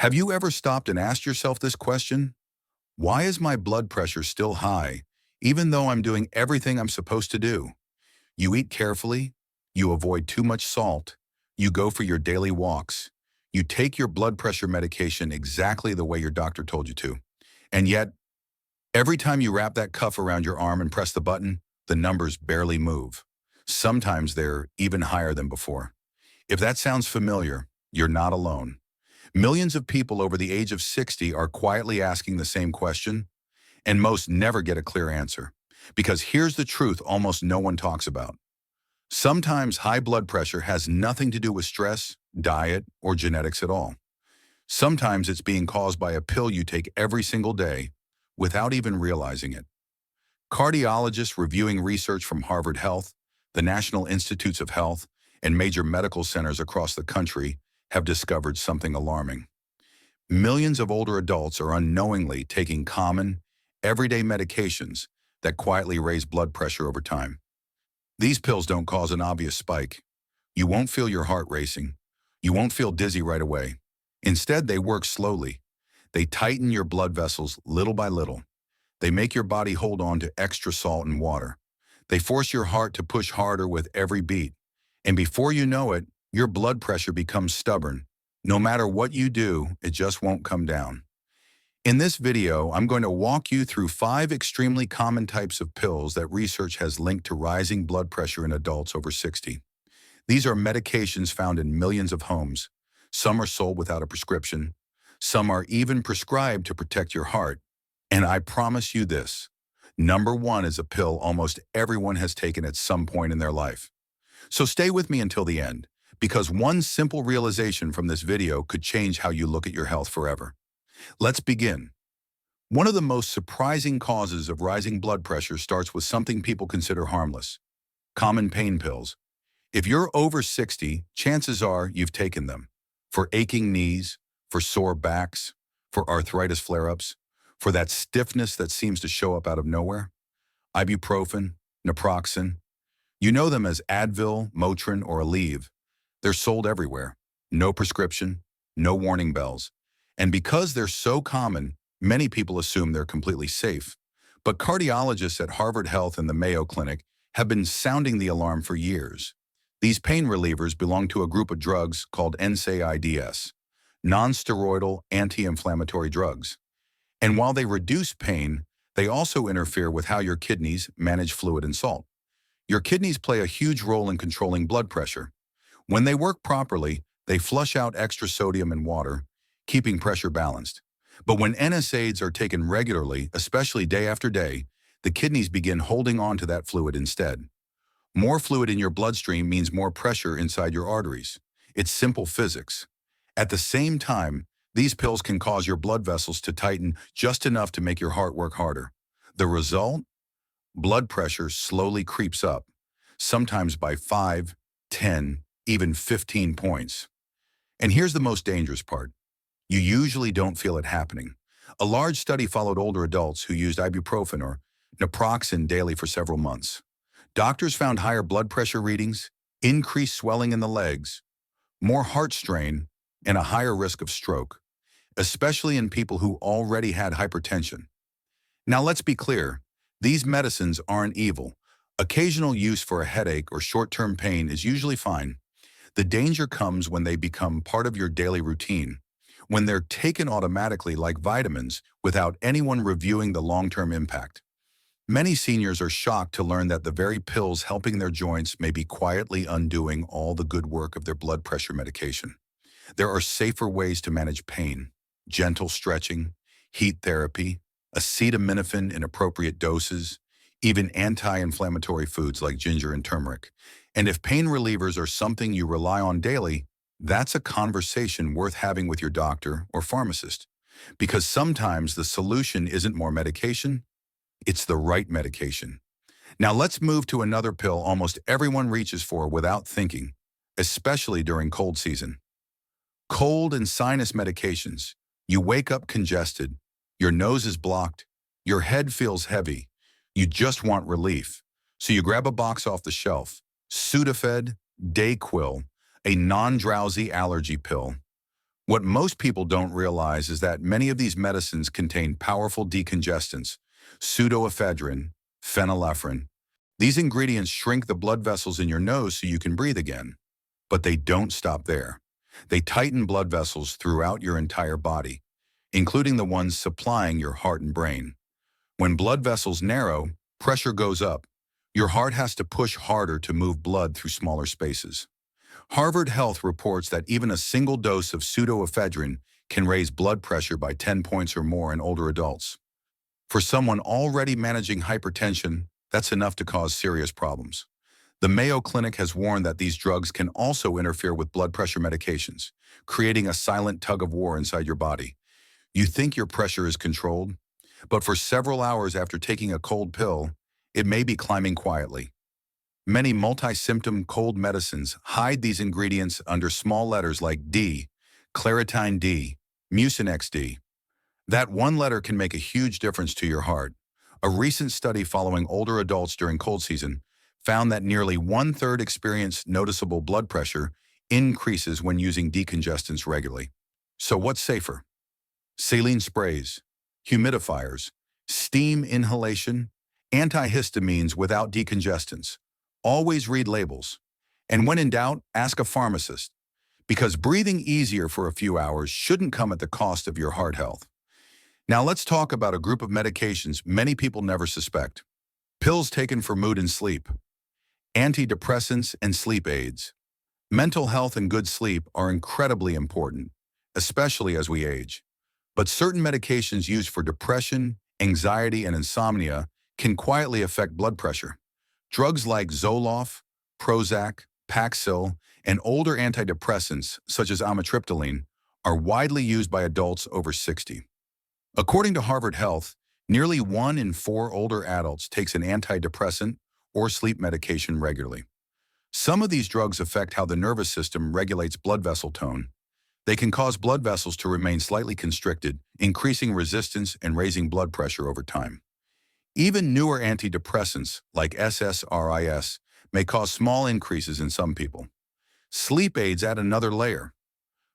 Have you ever stopped and asked yourself this question? Why is my blood pressure still high, even though I'm doing everything I'm supposed to do? You eat carefully, you avoid too much salt, you go for your daily walks, you take your blood pressure medication exactly the way your doctor told you to. And yet, every time you wrap that cuff around your arm and press the button, the numbers barely move. Sometimes they're even higher than before. If that sounds familiar, you're not alone. Millions of people over the age of 60 are quietly asking the same question, and most never get a clear answer. Because here's the truth almost no one talks about. Sometimes high blood pressure has nothing to do with stress, diet, or genetics at all. Sometimes it's being caused by a pill you take every single day without even realizing it. Cardiologists reviewing research from Harvard Health, the National Institutes of Health, and major medical centers across the country have discovered something alarming. Millions of older adults are unknowingly taking common, everyday medications that quietly raise blood pressure over time. These pills don't cause an obvious spike. You won't feel your heart racing. You won't feel dizzy right away. Instead, they work slowly. They tighten your blood vessels little by little. They make your body hold on to extra salt and water. They force your heart to push harder with every beat. And before you know it, your blood pressure becomes stubborn. No matter what you do, it just won't come down. In this video, I'm going to walk you through 5 extremely common types of pills that research has linked to rising blood pressure in adults over 60. These are medications found in millions of homes. Some are sold without a prescription. Some are even prescribed to protect your heart. And I promise you this, number 1 is a pill almost everyone has taken at some point in their life. So stay with me until the end, because one simple realization from this video could change how you look at your health forever. Let's begin. One of the most surprising causes of rising blood pressure starts with something people consider harmless: common pain pills. If you're over 60, chances are you've taken them. For aching knees, for sore backs, for arthritis flare-ups, for that stiffness that seems to show up out of nowhere. Ibuprofen, naproxen. You know them as Advil, Motrin, or Aleve. They're sold everywhere. No prescription, no warning bells. And because they're so common, many people assume they're completely safe. But cardiologists at Harvard Health and the Mayo Clinic have been sounding the alarm for years. These pain relievers belong to a group of drugs called NSAIDs, non-steroidal anti-inflammatory drugs. And while they reduce pain, they also interfere with how your kidneys manage fluid and salt. Your kidneys play a huge role in controlling blood pressure. When they work properly, they flush out extra sodium and water, keeping pressure balanced. But when NSAIDs are taken regularly, especially day after day, the kidneys begin holding on to that fluid instead. More fluid in your bloodstream means more pressure inside your arteries. It's simple physics. At the same time, these pills can cause your blood vessels to tighten just enough to make your heart work harder. The result? Blood pressure slowly creeps up, sometimes by 5, 10, even 15 points. And here's the most dangerous part. You usually don't feel it happening. A large study followed older adults who used ibuprofen or naproxen daily for several months. Doctors found higher blood pressure readings, increased swelling in the legs, more heart strain, and a higher risk of stroke, especially in people who already had hypertension. Now let's be clear, these medicines aren't evil. Occasional use for a headache or short-term pain is usually fine. The danger comes when they become part of your daily routine, when they're taken automatically like vitamins without anyone reviewing the long-term impact. Many seniors are shocked to learn that the very pills helping their joints may be quietly undoing all the good work of their blood pressure medication. There are safer ways to manage pain: gentle stretching, heat therapy, acetaminophen in appropriate doses, even anti-inflammatory foods like ginger and turmeric. And if pain relievers are something you rely on daily, that's a conversation worth having with your doctor or pharmacist. Because sometimes the solution isn't more medication, it's the right medication. Now let's move to another pill almost everyone reaches for without thinking, especially during cold season. Cold and sinus medications. You wake up congested, your nose is blocked, your head feels heavy, you just want relief. So you grab a box off the shelf: Sudafed, Dayquil, a non-drowsy allergy pill. What most people don't realize is that many of these medicines contain powerful decongestants, pseudoephedrine, phenylephrine. These ingredients shrink the blood vessels in your nose so you can breathe again. But they don't stop there. They tighten blood vessels throughout your entire body, including the ones supplying your heart and brain. When blood vessels narrow, pressure goes up. Your heart has to push harder to move blood through smaller spaces. Harvard Health reports that even a single dose of pseudoephedrine can raise blood pressure by 10 points or more in older adults. For someone already managing hypertension, that's enough to cause serious problems. The Mayo Clinic has warned that these drugs can also interfere with blood pressure medications, creating a silent tug-of-war inside your body. You think your pressure is controlled, but for several hours after taking a cold pill, it may be climbing quietly. Many multi-symptom cold medicines hide these ingredients under small letters like D, Claritine D, Mucinex D. That one letter can make a huge difference to your heart. A recent study following older adults during cold season found that nearly one-third experienced noticeable blood pressure increases when using decongestants regularly. So what's safer? Saline sprays, humidifiers, steam inhalation, antihistamines without decongestants. Always read labels. And when in doubt, ask a pharmacist, because breathing easier for a few hours shouldn't come at the cost of your heart health. Now let's talk about a group of medications many people never suspect. Pills taken for mood and sleep, antidepressants and sleep aids. Mental health and good sleep are incredibly important, especially as we age. But certain medications used for depression, anxiety, and insomnia can quietly affect blood pressure. Drugs like Zoloft, Prozac, Paxil, and older antidepressants such as amitriptyline are widely used by adults over 60. According to Harvard Health, nearly 1 in 4 older adults takes an antidepressant or sleep medication regularly. Some of these drugs affect how the nervous system regulates blood vessel tone. They can cause blood vessels to remain slightly constricted, increasing resistance and raising blood pressure over time. Even newer antidepressants, like SSRIs, may cause small increases in some people. Sleep aids add another layer.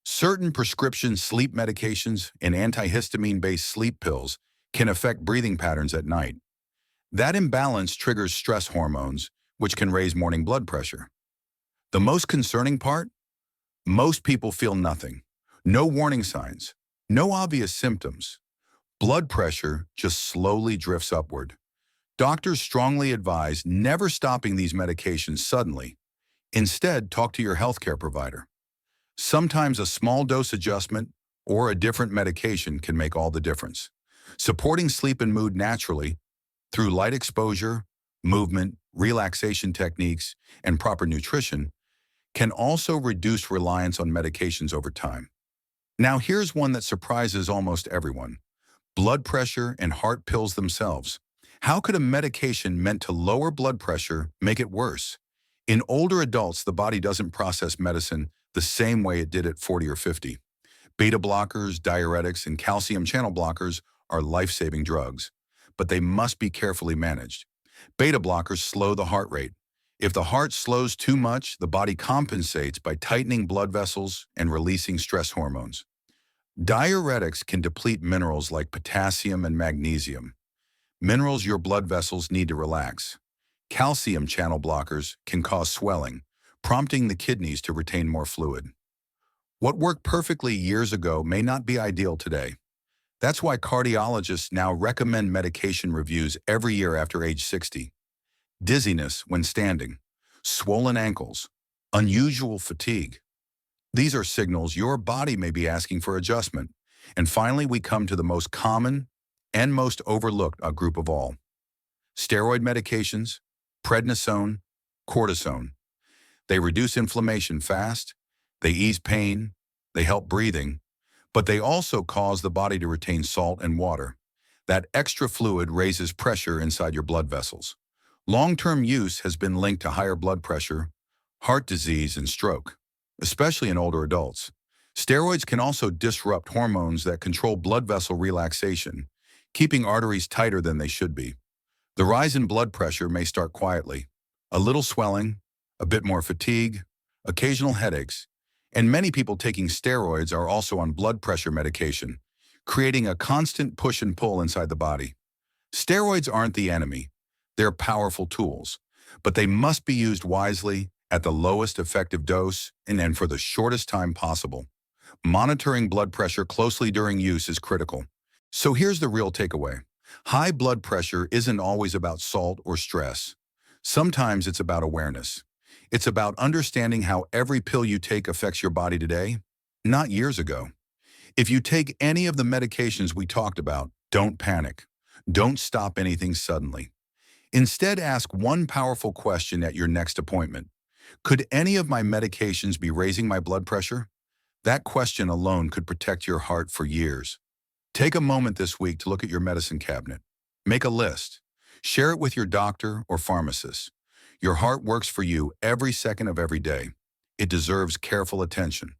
Certain prescription sleep medications and antihistamine-based sleep pills can affect breathing patterns at night. That imbalance triggers stress hormones, which can raise morning blood pressure. The most concerning part? Most people feel nothing. No warning signs. No obvious symptoms. Blood pressure just slowly drifts upward. Doctors strongly advise never stopping these medications suddenly. Instead, talk to your healthcare provider. Sometimes a small dose adjustment or a different medication can make all the difference. Supporting sleep and mood naturally through light exposure, movement, relaxation techniques, and proper nutrition can also reduce reliance on medications over time. Now here's one that surprises almost everyone: blood pressure and heart pills themselves. How could a medication meant to lower blood pressure make it worse? In older adults, the body doesn't process medicine the same way it did at 40 or 50. Beta blockers, diuretics, and calcium channel blockers are life-saving drugs, but they must be carefully managed. Beta blockers slow the heart rate. If the heart slows too much, the body compensates by tightening blood vessels and releasing stress hormones. Diuretics can deplete minerals like potassium and magnesium, minerals your blood vessels need to relax. Calcium channel blockers can cause swelling, prompting the kidneys to retain more fluid. What worked perfectly years ago may not be ideal today. That's why cardiologists now recommend medication reviews every year after age 60. Dizziness when standing, swollen ankles, unusual fatigue. These are signals your body may be asking for adjustment. And finally, we come to the most common and most overlooked group of all: steroid medications, prednisone, cortisone. They reduce inflammation fast, they ease pain, they help breathing, but they also cause the body to retain salt and water. That extra fluid raises pressure inside your blood vessels. Long-term use has been linked to higher blood pressure, heart disease, and stroke, especially in older adults. Steroids can also disrupt hormones that control blood vessel relaxation, keeping arteries tighter than they should be. The rise in blood pressure may start quietly: a little swelling, a bit more fatigue, occasional headaches, And many people taking steroids are also on blood pressure medication, creating a constant push and pull inside the body. Steroids aren't the enemy. They're powerful tools, but they must be used wisely at the lowest effective dose and for the shortest time possible. Monitoring blood pressure closely during use is critical. So here's the real takeaway. High blood pressure isn't always about salt or stress. Sometimes it's about awareness. It's about understanding how every pill you take affects your body today, not years ago. If you take any of the medications we talked about, don't panic. Don't stop anything suddenly. Instead, ask one powerful question at your next appointment. Could any of my medications be raising my blood pressure? That question alone could protect your heart for years. Take a moment this week to look at your medicine cabinet. Make a list. Share it with your doctor or pharmacist. Your heart works for you every second of every day. It deserves careful attention.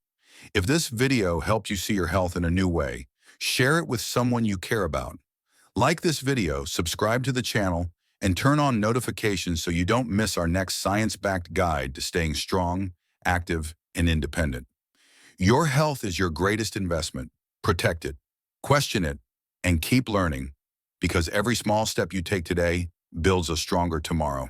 If this video helped you see your health in a new way, share it with someone you care about. Like this video, subscribe to the channel, and turn on notifications so you don't miss our next science-backed guide to staying strong, active, and independent. Your health is your greatest investment. Protect it, question it, and keep learning, because every small step you take today builds a stronger tomorrow.